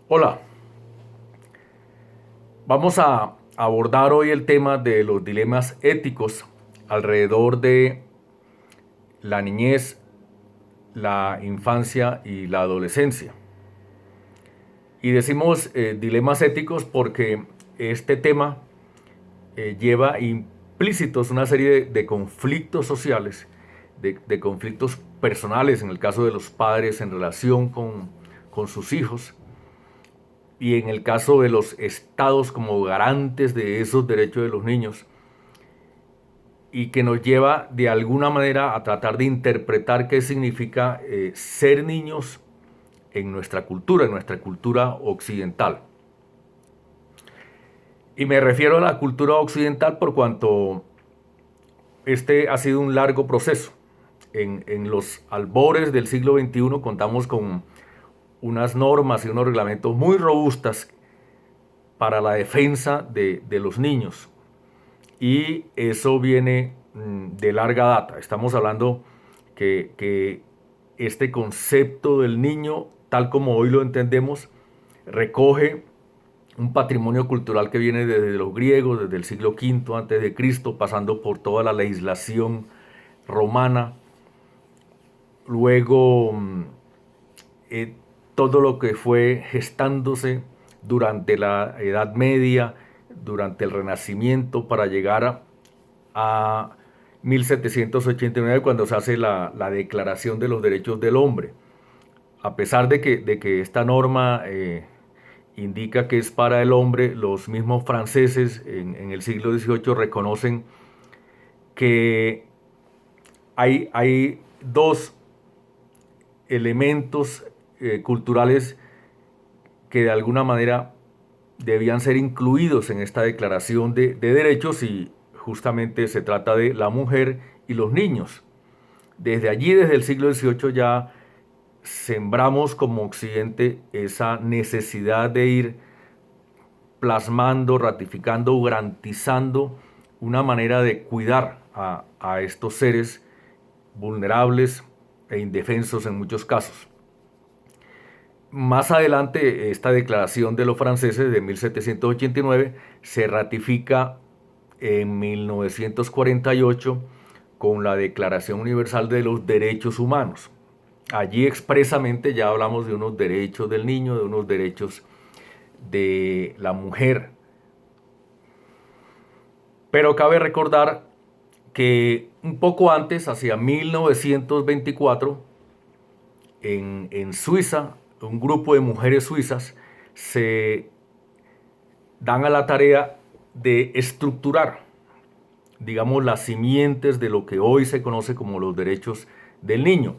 Hola, vamos a abordar hoy el tema de los dilemas éticos alrededor de la niñez, la infancia y la adolescencia. Y decimos dilemas éticos porque este tema lleva implícitos una serie de conflictos sociales, de conflictos personales en el caso de los padres en relación con sus hijos, y en el caso de los estados como garantes de esos derechos de los niños, y que nos lleva de alguna manera a tratar de interpretar qué significa ser niños en nuestra cultura occidental. Y me refiero a la cultura occidental por cuanto este ha sido un largo proceso. En los albores del siglo XXI contamos con unas normas y unos reglamentos muy robustas para la defensa de los niños. Y eso viene de larga data. Estamos hablando que este concepto del niño, tal como hoy lo entendemos, recoge un patrimonio cultural que viene desde los griegos, desde el siglo V antes de Cristo, pasando por toda la legislación romana, luego eh, todo lo que fue gestándose durante la Edad Media, durante el Renacimiento, para llegar a 1789, cuando se hace la Declaración de los Derechos del Hombre. A pesar de que esta norma indica que es para el hombre, los mismos franceses en el siglo XVIII reconocen que hay dos elementos culturales que de alguna manera debían ser incluidos en esta declaración de derechos, y justamente se trata de la mujer y los niños. Desde allí, desde el siglo XVIII, ya sembramos como Occidente esa necesidad de ir plasmando, ratificando, garantizando una manera de cuidar a estos seres vulnerables e indefensos en muchos casos. Más adelante, esta declaración de los franceses de 1789 se ratifica en 1948 con la Declaración Universal de los Derechos Humanos. Allí expresamente ya hablamos de unos derechos del niño, de unos derechos de la mujer. Pero cabe recordar que un poco antes, hacia 1924, en Suiza, un grupo de mujeres suizas se dan a la tarea de estructurar, digamos, las simientes de lo que hoy se conoce como los derechos del niño.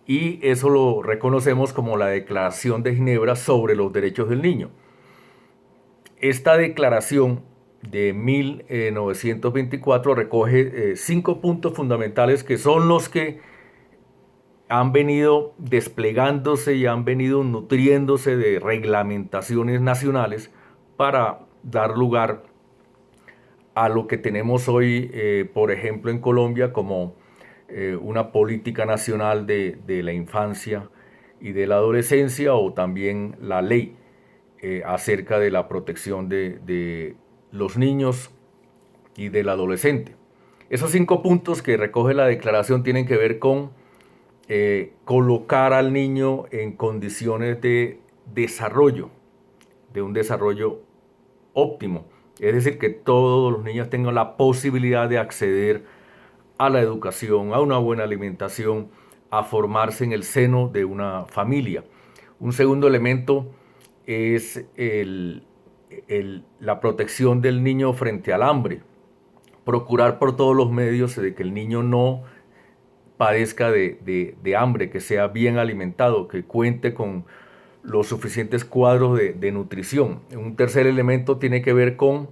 Y eso lo reconocemos como la Declaración de Ginebra sobre los derechos del niño. Esta declaración de 1924 recoge 5 puntos fundamentales que son los que han venido desplegándose y han venido nutriéndose de reglamentaciones nacionales para dar lugar a lo que tenemos hoy, por ejemplo, en Colombia, como una política nacional de la infancia y de la adolescencia, o también la ley acerca de la protección de los niños y del adolescente. Esos 5 puntos que recoge la declaración tienen que ver con colocar al niño en condiciones de desarrollo, de un desarrollo óptimo. Es decir, que todos los niños tengan la posibilidad de acceder a la educación, a una buena alimentación, a formarse en el seno de una familia. Un segundo elemento es la protección del niño frente al hambre. Procurar por todos los medios de que el niño no padezca de hambre, que sea bien alimentado, que cuente con los suficientes cuadros de nutrición. Un tercer elemento tiene que ver con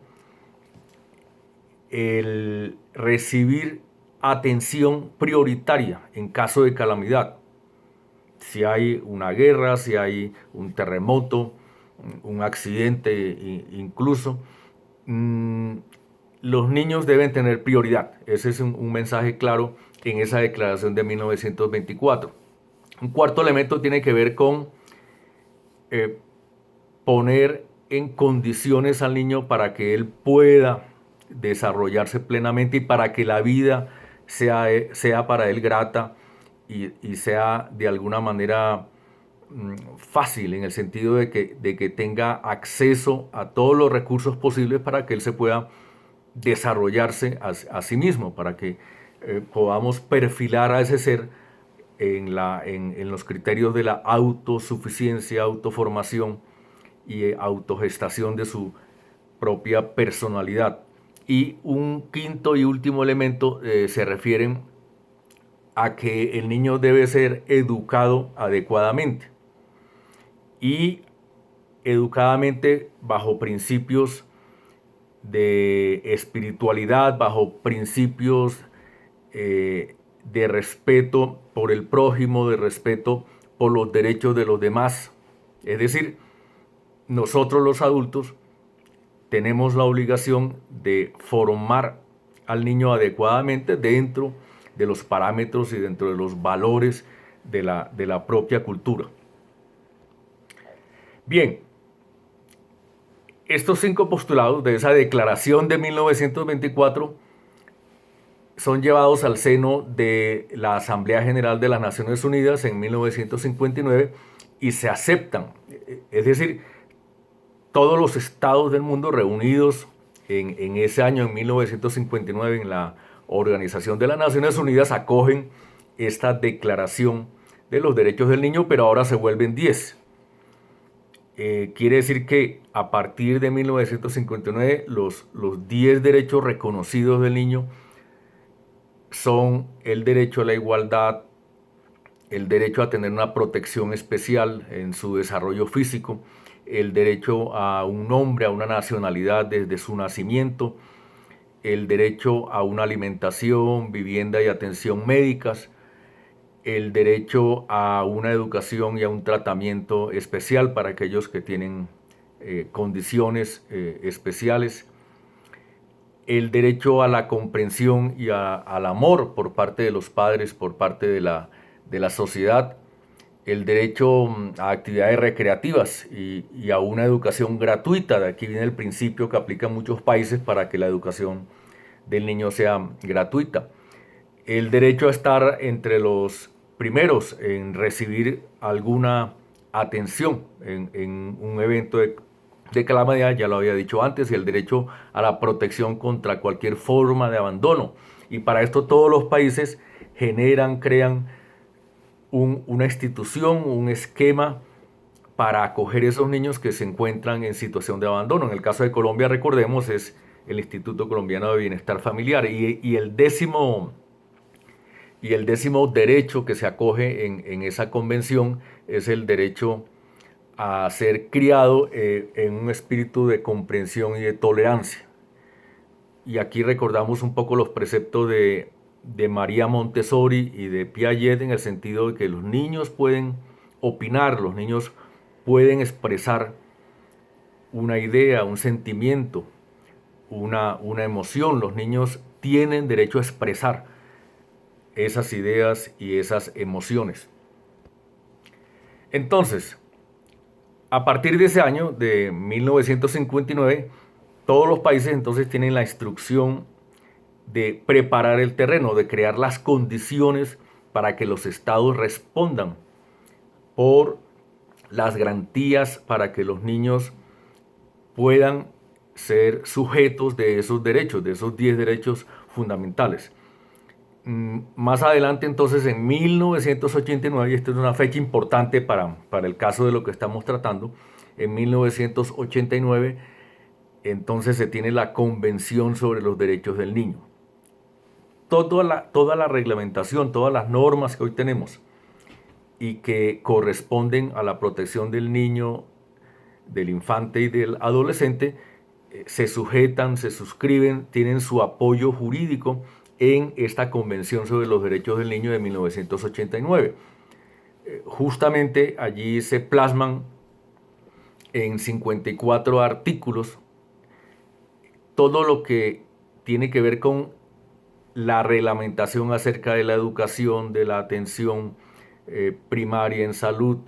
el recibir atención prioritaria en caso de calamidad. Si hay una guerra, si hay un terremoto, un accidente incluso, los niños deben tener prioridad. Ese es un mensaje claro en esa declaración de 1924. Un cuarto elemento tiene que ver con poner en condiciones al niño para que él pueda desarrollarse plenamente y para que la vida sea para él grata y sea de alguna manera fácil, en el sentido de que tenga acceso a todos los recursos posibles para que él se pueda desarrollarse a sí mismo, para que podamos perfilar a ese ser en los criterios de la autosuficiencia, autoformación y autogestación de su propia personalidad. Y un quinto y último elemento se refieren a que el niño debe ser educado adecuadamente y educadamente bajo principios de espiritualidad, bajo principios de respeto por el prójimo, de respeto por los derechos de los demás. Es decir, nosotros los adultos tenemos la obligación de formar al niño adecuadamente dentro de los parámetros y dentro de los valores de la propia cultura. Bien, estos 5 postulados de esa declaración de 1924 son llevados al seno de la Asamblea General de las Naciones Unidas en 1959 y se aceptan. Es decir, todos los estados del mundo reunidos en ese año, en 1959, en la Organización de las Naciones Unidas, acogen esta declaración de los derechos del niño, pero ahora se vuelven 10. Quiere decir que a partir de 1959 los 10 derechos reconocidos del niño son el derecho a la igualdad, el derecho a tener una protección especial en su desarrollo físico, el derecho a un nombre, a una nacionalidad desde su nacimiento, el derecho a una alimentación, vivienda y atención médicas, el derecho a una educación y a un tratamiento especial para aquellos que tienen condiciones especiales, el derecho a la comprensión y al amor por parte de los padres, por parte de la sociedad, el derecho a actividades recreativas y a una educación gratuita. De aquí viene el principio que aplica en muchos países para que la educación del niño sea gratuita. El derecho a estar entre los primeros en recibir alguna atención en un evento de calamidad, ya lo había dicho antes, y el derecho a la protección contra cualquier forma de abandono. Y para esto todos los países crean una institución, un esquema para acoger a esos niños que se encuentran en situación de abandono. En el caso de Colombia, recordemos, es el Instituto Colombiano de Bienestar Familiar. Y el décimo derecho que se acoge en esa convención es el derecho a ser criado en un espíritu de comprensión y de tolerancia. Y aquí recordamos un poco los preceptos de María Montessori y de Piaget, en el sentido de que los niños pueden opinar, los niños pueden expresar una idea, un sentimiento, una emoción. Los niños tienen derecho a expresar esas ideas y esas emociones. Entonces, a partir de ese año, de 1959, todos los países entonces tienen la instrucción de preparar el terreno, de crear las condiciones para que los estados respondan por las garantías para que los niños puedan ser sujetos de esos derechos, de esos 10 derechos fundamentales. Más adelante, entonces, en 1989, y esta es una fecha importante para el caso de lo que estamos tratando, en 1989, entonces se tiene la Convención sobre los Derechos del Niño. Toda la reglamentación, todas las normas que hoy tenemos y que corresponden a la protección del niño, del infante y del adolescente, se sujetan, se suscriben, tienen su apoyo jurídico en esta Convención sobre los Derechos del Niño de 1989. Justamente allí se plasman en 54 artículos todo lo que tiene que ver con la reglamentación acerca de la educación, de la atención primaria en salud,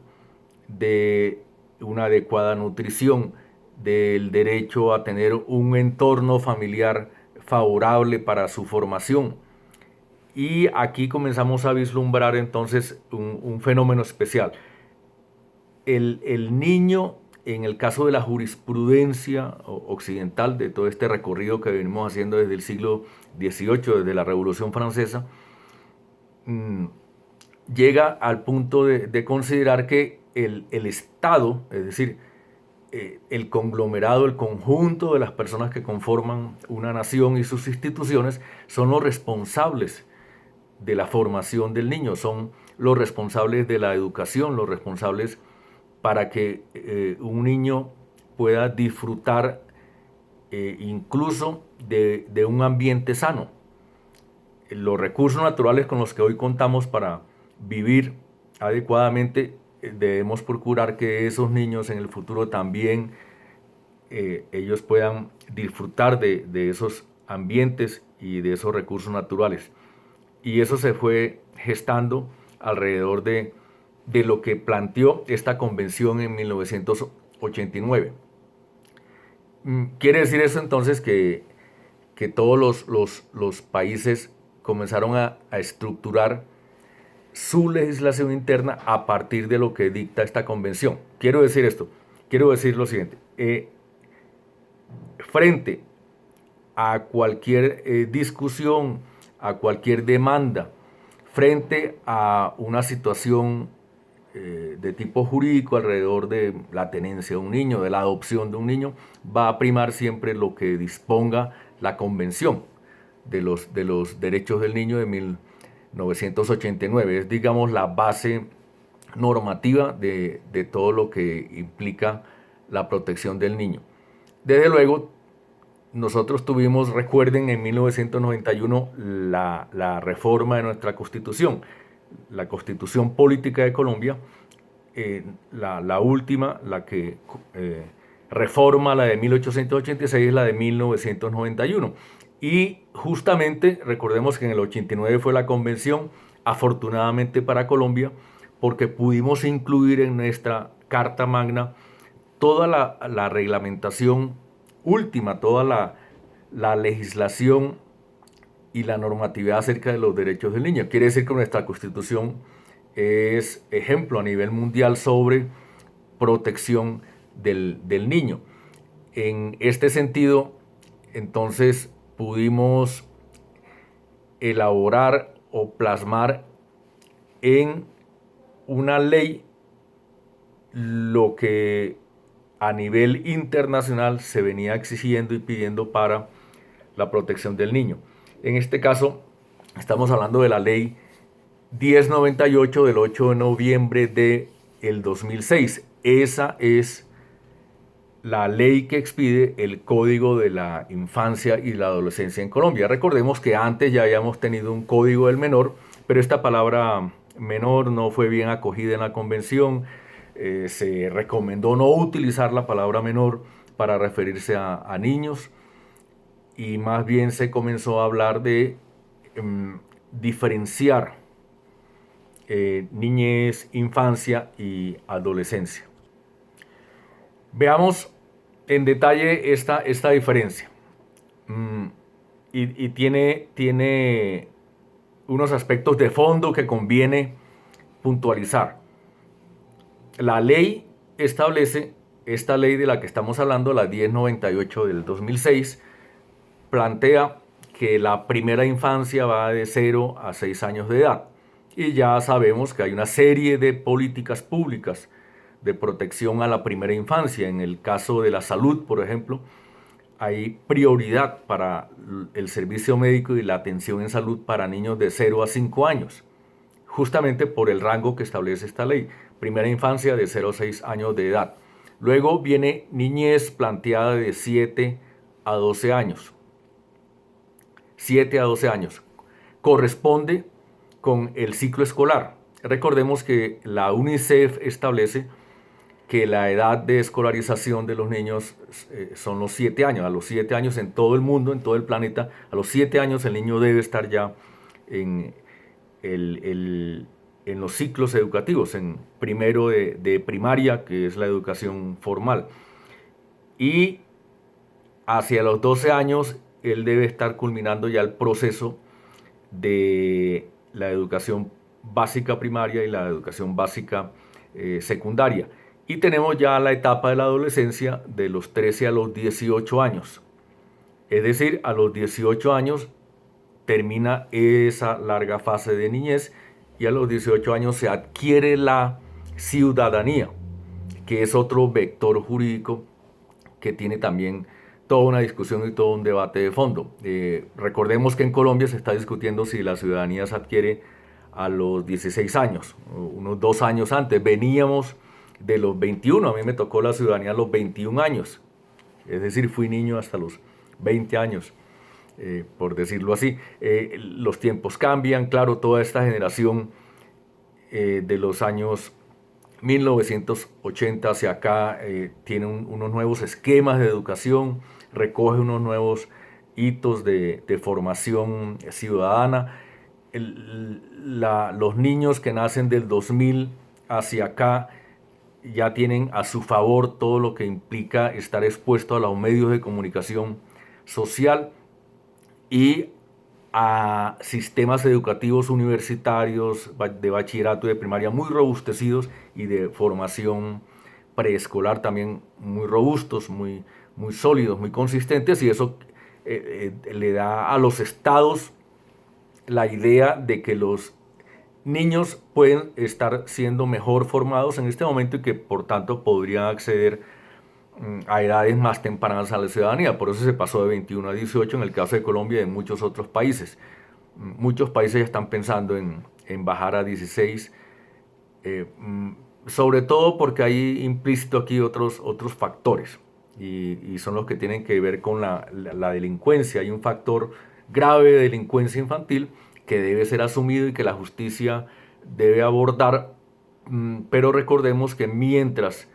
de una adecuada nutrición, del derecho a tener un entorno familiar favorable para su formación. Y aquí comenzamos a vislumbrar entonces un fenómeno especial. El niño, en el caso de la jurisprudencia occidental, de todo este recorrido que venimos haciendo desde el siglo XVIII, desde la Revolución Francesa, llega al punto de considerar que el Estado, es decir, el conglomerado, el conjunto de las personas que conforman una nación y sus instituciones, son los responsables de la formación del niño, son los responsables de la educación, los responsables para que un niño pueda disfrutar incluso de un ambiente sano. Los recursos naturales con los que hoy contamos para vivir adecuadamente, debemos procurar que esos niños en el futuro también ellos puedan disfrutar de esos ambientes y de esos recursos naturales. Y eso se fue gestando alrededor de lo que planteó esta convención en 1989. Quiere decir eso entonces que todos los países comenzaron a estructurar su legislación interna a partir de lo que dicta esta convención. Quiero decir esto, quiero decir lo siguiente. Frente a cualquier discusión, a cualquier demanda, frente a una situación de tipo jurídico alrededor de la tenencia de un niño, de la adopción de un niño, va a primar siempre lo que disponga la Convención de los Derechos del Niño de 1989. Es, digamos, la base normativa de todo lo que implica la protección del niño. Desde luego, nosotros tuvimos, recuerden, en 1991 la reforma de nuestra Constitución, la Constitución Política de Colombia, la última, la que reforma la de 1886, es la de 1991. Y justamente, recordemos que en el 89 fue la convención, afortunadamente para Colombia, porque pudimos incluir en nuestra Carta Magna toda la reglamentación última, toda la legislación y la normatividad acerca de los derechos del niño. Quiere decir que nuestra Constitución es ejemplo a nivel mundial sobre protección del niño. En este sentido, entonces pudimos elaborar o plasmar en una ley lo que a nivel internacional se venía exigiendo y pidiendo para la protección del niño. En este caso, estamos hablando de la ley 1098 del 8 de noviembre del 2006. Esa es la ley que expide el Código de la Infancia y la Adolescencia en Colombia. Recordemos que antes ya habíamos tenido un Código del Menor, pero esta palabra menor no fue bien acogida en la convención. Se recomendó no utilizar la palabra menor para referirse a niños, y más bien se comenzó a hablar de diferenciar niñez, infancia y adolescencia. Veamos en detalle esta diferencia. Y tiene unos aspectos de fondo que conviene puntualizar. La ley establece, esta ley de la que estamos hablando, la 1098 del 2006, plantea que la primera infancia va de 0 a 6 años de edad. Y ya sabemos que hay una serie de políticas públicas de protección a la primera infancia. En el caso de la salud, por ejemplo, hay prioridad para el servicio médico y la atención en salud para niños de 0 a 5 años, justamente por el rango que establece esta ley. Primera infancia de 0 a 6 años de edad. Luego viene niñez planteada de 7 a 12 años. 7 a 12 años. Corresponde con el ciclo escolar. Recordemos que la UNICEF establece que la edad de escolarización de los niños son los 7 años. A los 7 años en todo el mundo, en todo el planeta, a los 7 años el niño debe estar ya en el en los ciclos educativos, en primero de primaria, que es la educación formal. Y hacia los 12 años, él debe estar culminando ya el proceso de la educación básica primaria y la educación básica secundaria. Y tenemos ya la etapa de la adolescencia de los 13 a los 18 años. Es decir, a los 18 años termina esa larga fase de niñez y a los 18 años se adquiere la ciudadanía, que es otro vector jurídico que tiene también toda una discusión y todo un debate de fondo. Recordemos que en Colombia se está discutiendo si la ciudadanía se adquiere a los 16 años, unos 2 años antes. Veníamos de los 21, a mí me tocó la ciudadanía a los 21 años, es decir, fui niño hasta los 20 años. Por decirlo así. Los tiempos cambian, claro, toda esta generación de los años 1980 hacia acá tiene unos nuevos esquemas de educación, recoge unos nuevos hitos de formación ciudadana. Los niños que nacen del 2000 hacia acá ya tienen a su favor todo lo que implica estar expuesto a los medios de comunicación social y a sistemas educativos universitarios, de bachillerato y de primaria muy robustecidos y de formación preescolar también muy robustos, muy sólidos, muy consistentes, y eso le da a los estados la idea de que los niños pueden estar siendo mejor formados en este momento y que por tanto podrían acceder a edades más tempranas a la ciudadanía. Por eso se pasó de 21 a 18 en el caso de Colombia y de muchos otros países. Muchos países ya están pensando en bajar a 16, sobre todo porque hay implícito aquí otros factores y son los que tienen que ver con la delincuencia. Hay un factor grave de delincuencia infantil que debe ser asumido y que la justicia debe abordar, pero recordemos que mientras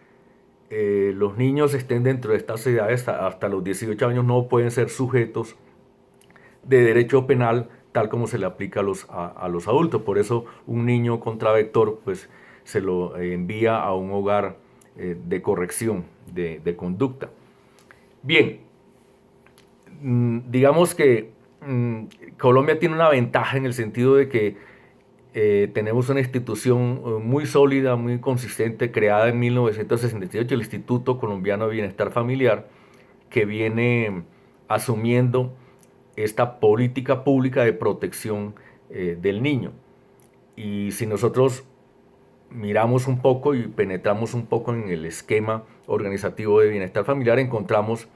los niños estén dentro de estas edades, hasta los 18 años, no pueden ser sujetos de derecho penal tal como se le aplica a los adultos. Por eso un niño contravector pues, se lo envía a un hogar de corrección de conducta. Bien, digamos que Colombia tiene una ventaja en el sentido de que tenemos una institución muy sólida, muy consistente, creada en 1968, el Instituto Colombiano de Bienestar Familiar, que viene asumiendo esta política pública de protección del niño. Y si nosotros miramos un poco y penetramos un poco en el esquema organizativo de bienestar familiar, encontramos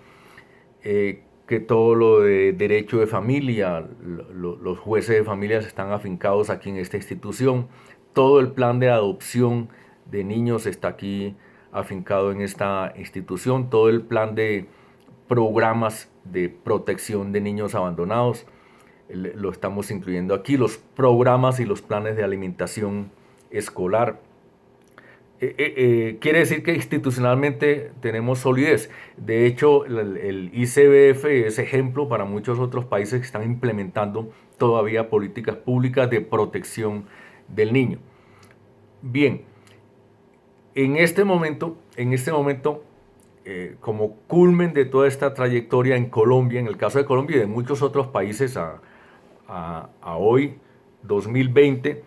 que todo lo de derecho de familia, los jueces de familia están afincados aquí en esta institución, todo el plan de adopción de niños está aquí afincado en esta institución, todo el plan de programas de protección de niños abandonados lo estamos incluyendo aquí, los programas y los planes de alimentación escolar. Quiere decir que institucionalmente tenemos solidez. De hecho, el ICBF es ejemplo para muchos otros países que están implementando todavía políticas públicas de protección del niño. Bien, en este momento, como culmen de toda esta trayectoria en Colombia, en el caso de Colombia y de muchos otros países a hoy, 2020,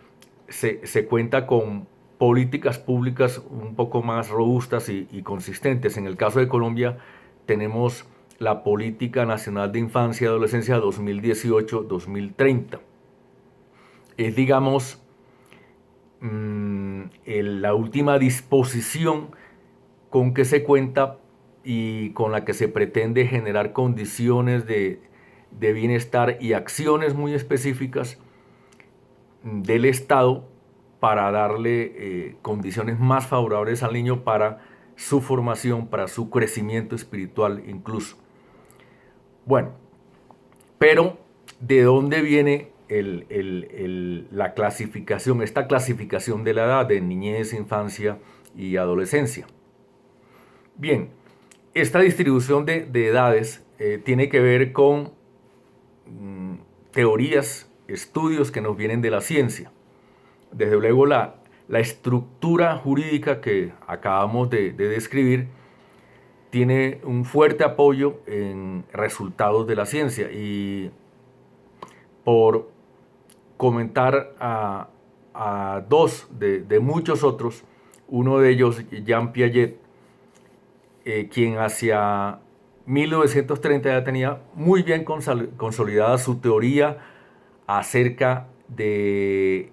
se cuenta con políticas públicas un poco más robustas y consistentes. En el caso de Colombia tenemos la Política Nacional de Infancia y Adolescencia 2018-2030. Es, digamos, la última disposición con que se cuenta y con la que se pretende generar condiciones de bienestar y acciones muy específicas del Estado para darle condiciones más favorables al niño para su formación, para su crecimiento espiritual incluso. Bueno, pero ¿de dónde viene la clasificación, esta clasificación de la edad de niñez, infancia y adolescencia? Bien, esta distribución de edades tiene que ver con teorías, estudios que nos vienen de la ciencia. desde luego la estructura jurídica que acabamos de describir tiene un fuerte apoyo en resultados de la ciencia. Y por comentar a dos de muchos otros, uno de ellos, Jean Piaget, quien hacia 1930 ya tenía muy bien consolidada su teoría acerca de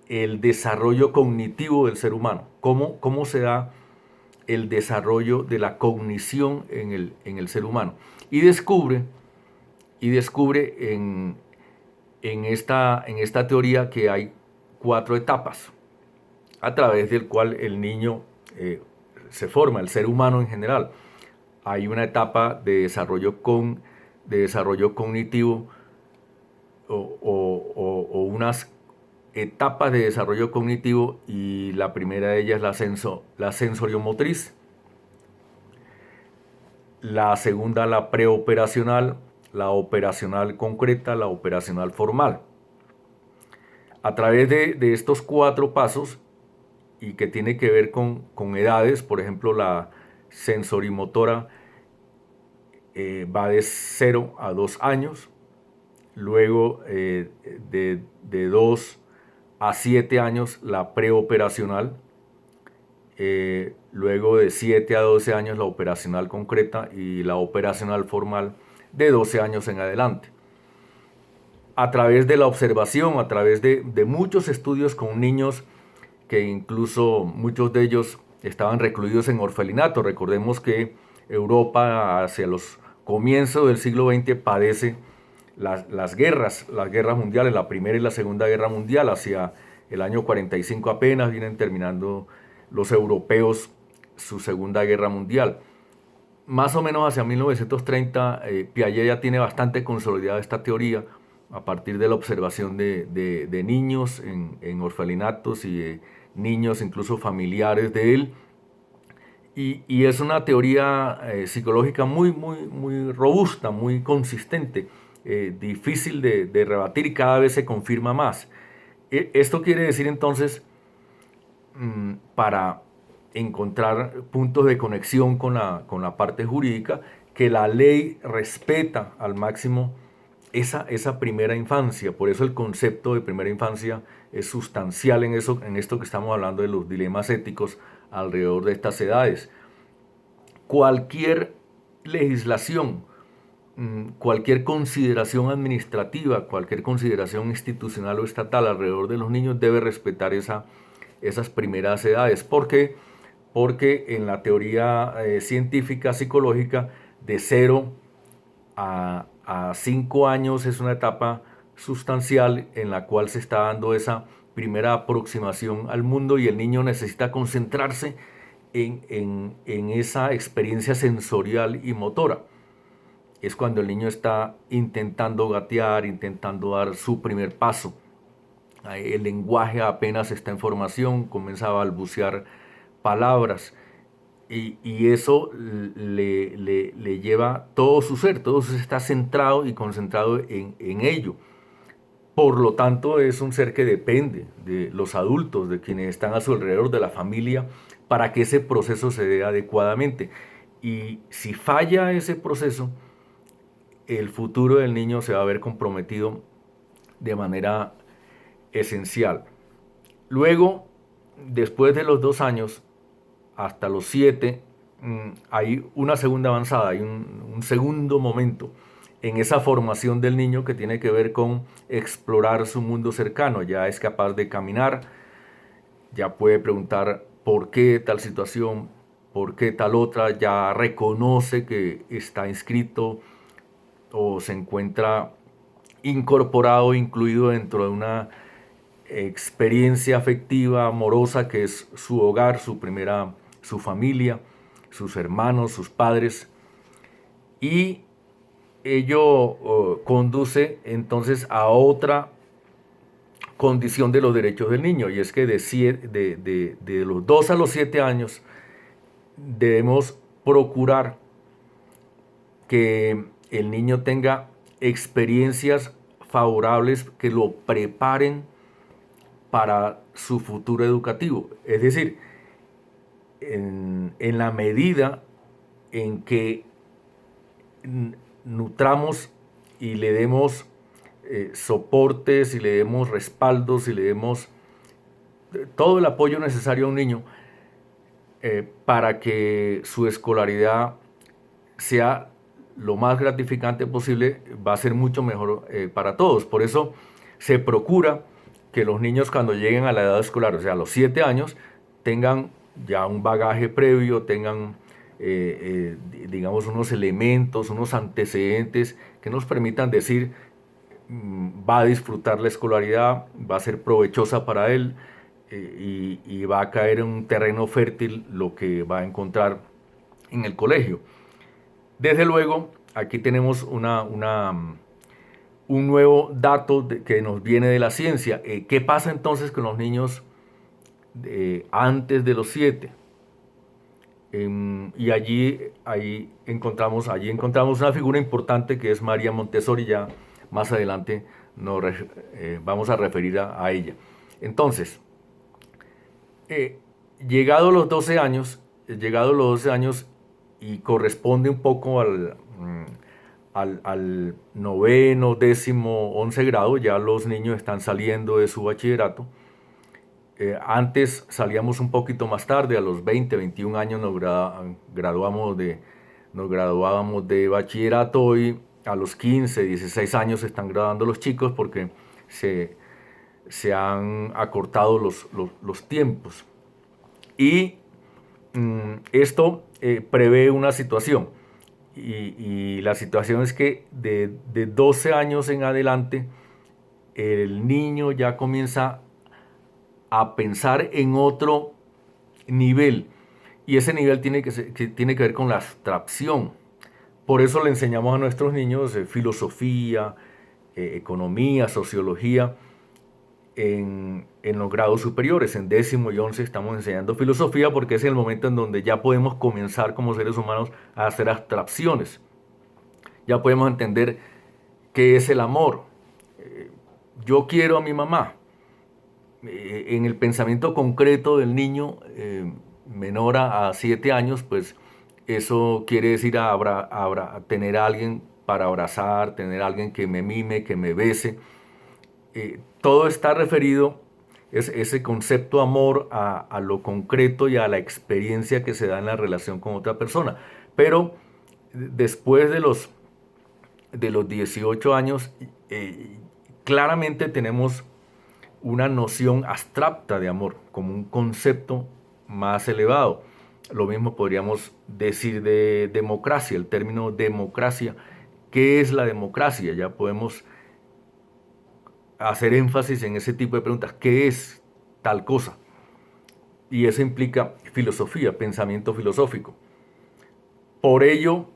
el desarrollo cognitivo del ser humano, cómo se da el desarrollo de la cognición en el ser humano. Y descubre en esta teoría que hay 4 etapas a través del cual el niño se forma, el ser humano en general. Hay una etapa de desarrollo cognitivo o unas etapas de desarrollo cognitivo, y la primera de ellas es la sensoriomotriz, la segunda la preoperacional, la operacional concreta, la operacional formal. A través de estos 4 pasos, y que tiene que ver con edades, por ejemplo, la sensorimotora va de 0 a 2 años, luego de 2 a 7 años la preoperacional, luego de 7 a 12 años la operacional concreta y la operacional formal de 12 años en adelante. A través de la observación, a través de muchos estudios con niños que incluso muchos de ellos estaban recluidos en orfelinato. Recordemos que Europa hacia los comienzos del siglo XX padece las guerras mundiales, la Primera y la Segunda Guerra Mundial. Hacia el año 45 apenas vienen terminando los europeos su Segunda Guerra Mundial. Más o menos hacia 1930, Piaget ya tiene bastante consolidada esta teoría a partir de la observación de niños en orfelinatos y de niños incluso familiares de él. Y es una teoría psicológica muy robusta, muy consistente, difícil de rebatir, y cada vez se confirma más. Esto quiere decir entonces, para encontrar puntos de conexión con la parte jurídica, que la ley respeta al máximo esa primera infancia. Por eso el concepto de primera infancia es sustancial en esto que estamos hablando de los dilemas éticos alrededor de estas edades. Cualquier legislación, cualquier consideración administrativa, cualquier consideración institucional o estatal alrededor de los niños debe respetar esas primeras edades. ¿Por qué? Porque en la teoría científica psicológica, de 0 a 5 años es una etapa sustancial en la cual se está dando esa primera aproximación al mundo, y el niño necesita concentrarse en esa experiencia sensorial y motora. Es cuando el niño está intentando gatear, intentando dar su primer paso. El lenguaje apenas está en formación, comienza a balbucear palabras. Y eso le lleva todo su ser, todo su ser está centrado y concentrado en ello. Por lo tanto, es un ser que depende de los adultos, de quienes están a su alrededor, de la familia, para que ese proceso se dé adecuadamente. Y si falla ese proceso, el futuro del niño se va a ver comprometido de manera esencial. Luego, después de los 2 años, hasta los 7, hay una segunda avanzada, hay un segundo momento en esa formación del niño que tiene que ver con explorar su mundo cercano. Ya es capaz de caminar, ya puede preguntar por qué tal situación, por qué tal otra, ya reconoce que está inscrito o se encuentra incorporado, incluido dentro de una experiencia afectiva, amorosa, que es su hogar, su familia, sus hermanos, sus padres. Y ello conduce entonces a otra condición de los derechos del niño, y es que de los 2 a los 7 años debemos procurar que el niño tenga experiencias favorables que lo preparen para su futuro educativo. Es decir, en la medida en que nutramos y le demos soportes y le demos respaldos y le demos todo el apoyo necesario a un niño para que su escolaridad sea lo más gratificante posible, va a ser mucho mejor para todos. Por eso se procura que los niños cuando lleguen a la edad escolar, o sea, a los 7 años, tengan ya un bagaje previo, tengan, digamos, unos elementos, unos antecedentes que nos permitan decir, va a disfrutar la escolaridad, va a ser provechosa para él y va a caer en un terreno fértil lo que va a encontrar en el colegio. Desde luego, aquí tenemos un nuevo dato que nos viene de la ciencia. ¿Qué pasa entonces con los niños antes de los 7? Y allí encontramos una figura importante que es María Montessori. Ya más adelante vamos a referir a ella. Entonces, eh, llegado los 12 años, y corresponde un poco al noveno, décimo, 11 grado, ya los niños están saliendo de su bachillerato. Antes salíamos un poquito más tarde, a los 20, 21 años nos graduábamos de bachillerato. Hoy a los 15, 16 años se están graduando los chicos porque se, se han acortado los tiempos. Y esto prevé una situación. Y la situación es que de 12 años en adelante, el niño ya comienza a pensar en otro nivel. Y ese nivel tiene que ver con la abstracción. Por eso le enseñamos a nuestros niños filosofía, economía, sociología en los grados superiores. En décimo y 11 estamos enseñando filosofía porque es el momento en donde ya podemos comenzar como seres humanos a hacer abstracciones. Ya podemos entender qué es el amor. Yo quiero a mi mamá. En el pensamiento concreto del niño menor a 7 años, pues eso quiere decir tener a alguien para abrazar, tener a alguien que me mime, que me bese. Todo está referido, ese concepto amor, a lo concreto y a la experiencia que se da en la relación con otra persona. Pero después de los 18 años, claramente tenemos una noción abstracta de amor, como un concepto más elevado. Lo mismo podríamos decir de democracia, el término democracia. ¿Qué es la democracia? Ya podemos hacer énfasis en ese tipo de preguntas. ¿Qué es tal cosa? Y eso implica filosofía, pensamiento filosófico. Por ello,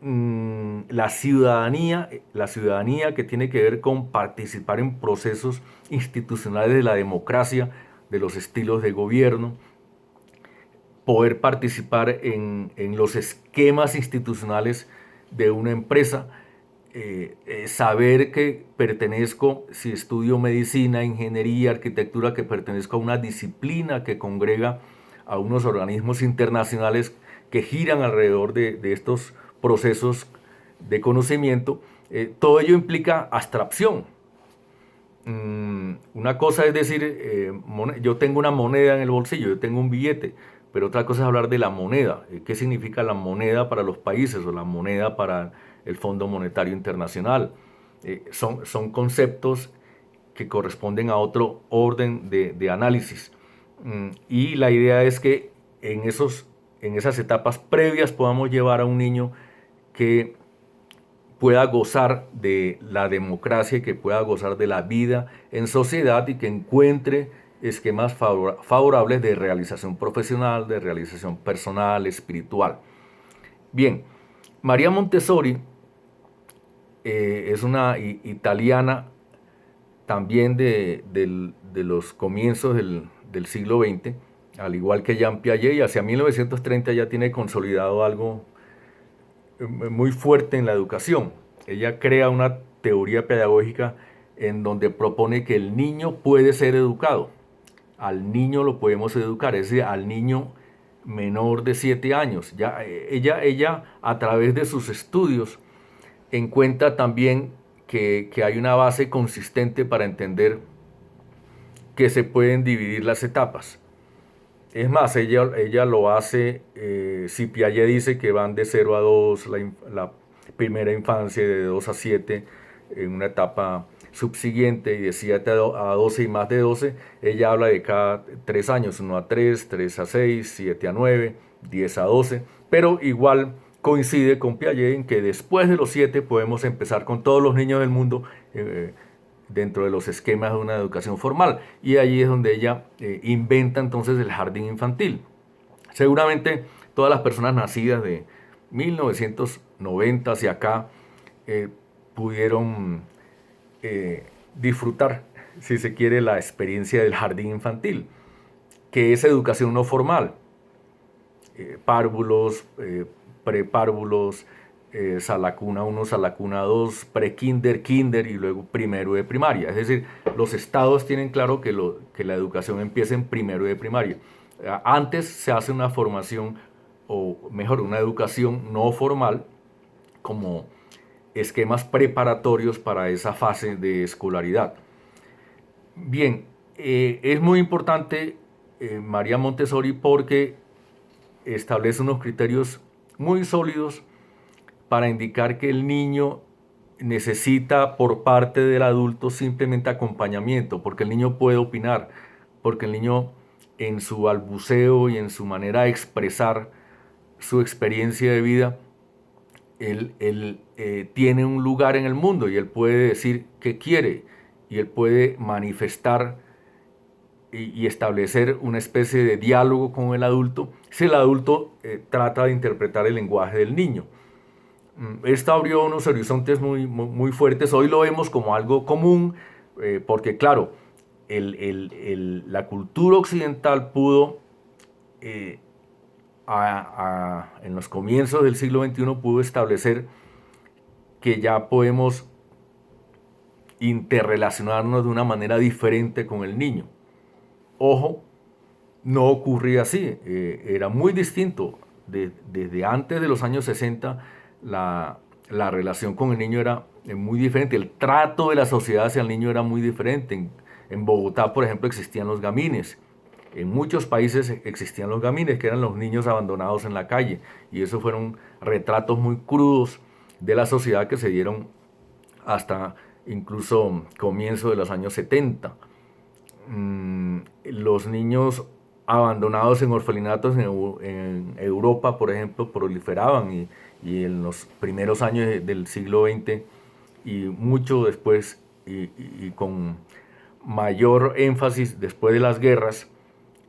la ciudadanía que tiene que ver con participar en procesos institucionales de la democracia, de los estilos de gobierno, poder participar en los esquemas institucionales de una empresa, saber que pertenezco, si estudio medicina, ingeniería, arquitectura, que pertenezco a una disciplina que congrega a unos organismos internacionales que giran alrededor de estos procesos de conocimiento. Todo ello implica abstracción. Una cosa es decir, yo tengo una moneda en el bolsillo, yo tengo un billete, pero otra cosa es hablar de la moneda. ¿Qué significa la moneda para los países o la moneda para el Fondo Monetario Internacional? Son conceptos que corresponden a otro orden de análisis. Y la idea es que en esas etapas previas podamos llevar a un niño que pueda gozar de la democracia y que pueda gozar de la vida en sociedad y que encuentre esquemas favorables de realización profesional, de realización personal, espiritual. Bien, María Montessori es una italiana también de los comienzos del siglo XX, al igual que Jean Piaget, y hacia 1930 ya tiene consolidado algo muy fuerte en la educación. Ella crea una teoría pedagógica en donde propone que el niño puede ser educado. Al niño lo podemos educar, es decir, al niño menor de 7 años. Ya, ella a través de sus estudios encuentra también que hay una base consistente para entender que se pueden dividir las etapas. Es más, ella lo hace, si Piaget dice que van de 0 a 2, la primera infancia, de 2 a 7, en una etapa subsiguiente, y de 7 a 12 y más de 12, ella habla de cada 3 años, 1 a 3, 3 a 6, 7 a 9, 10 a 12, pero igual coincide con Piaget en que después de los 7 podemos empezar con todos los niños del mundo, dentro de los esquemas de una educación formal. Y allí es donde ella inventa entonces el jardín infantil. Seguramente todas las personas nacidas de 1990 hacia acá pudieron disfrutar, si se quiere, la experiencia del jardín infantil, que es educación no formal. Párvulos, prepárvulos, salacuna 1, salacuna 2, pre-kinder, kinder y luego primero de primaria. Es decir, los estados tienen claro que la educación empieza en primero de primaria. Antes se hace una formación, o mejor, una educación no formal, como esquemas preparatorios para esa fase de escolaridad. Bien, es muy importante María Montessori porque establece unos criterios muy sólidos para indicar que el niño necesita por parte del adulto simplemente acompañamiento, porque el niño puede opinar, porque el niño en su balbuceo y en su manera de expresar su experiencia de vida, él tiene un lugar en el mundo y él puede decir qué quiere y él puede manifestar y establecer una especie de diálogo con el adulto si el adulto trata de interpretar el lenguaje del niño. Esto abrió unos horizontes muy fuertes. Hoy lo vemos como algo común, porque claro, la cultura occidental pudo, en los comienzos del siglo XXI, pudo establecer que ya podemos interrelacionarnos de una manera diferente con el niño. Ojo, no ocurría así, era muy distinto. Desde antes de los años 60, la relación con el niño era muy diferente, el trato de la sociedad hacia el niño era muy diferente. En Bogotá, por ejemplo, existían los gamines. En muchos países existían los gamines, que eran los niños abandonados en la calle. Y esos fueron retratos muy crudos de la sociedad que se dieron hasta incluso comienzo de los años 70. Los niños abandonados en orfelinatos en Europa, por ejemplo, proliferaban y en los primeros años del siglo XX y con mayor énfasis después de las guerras,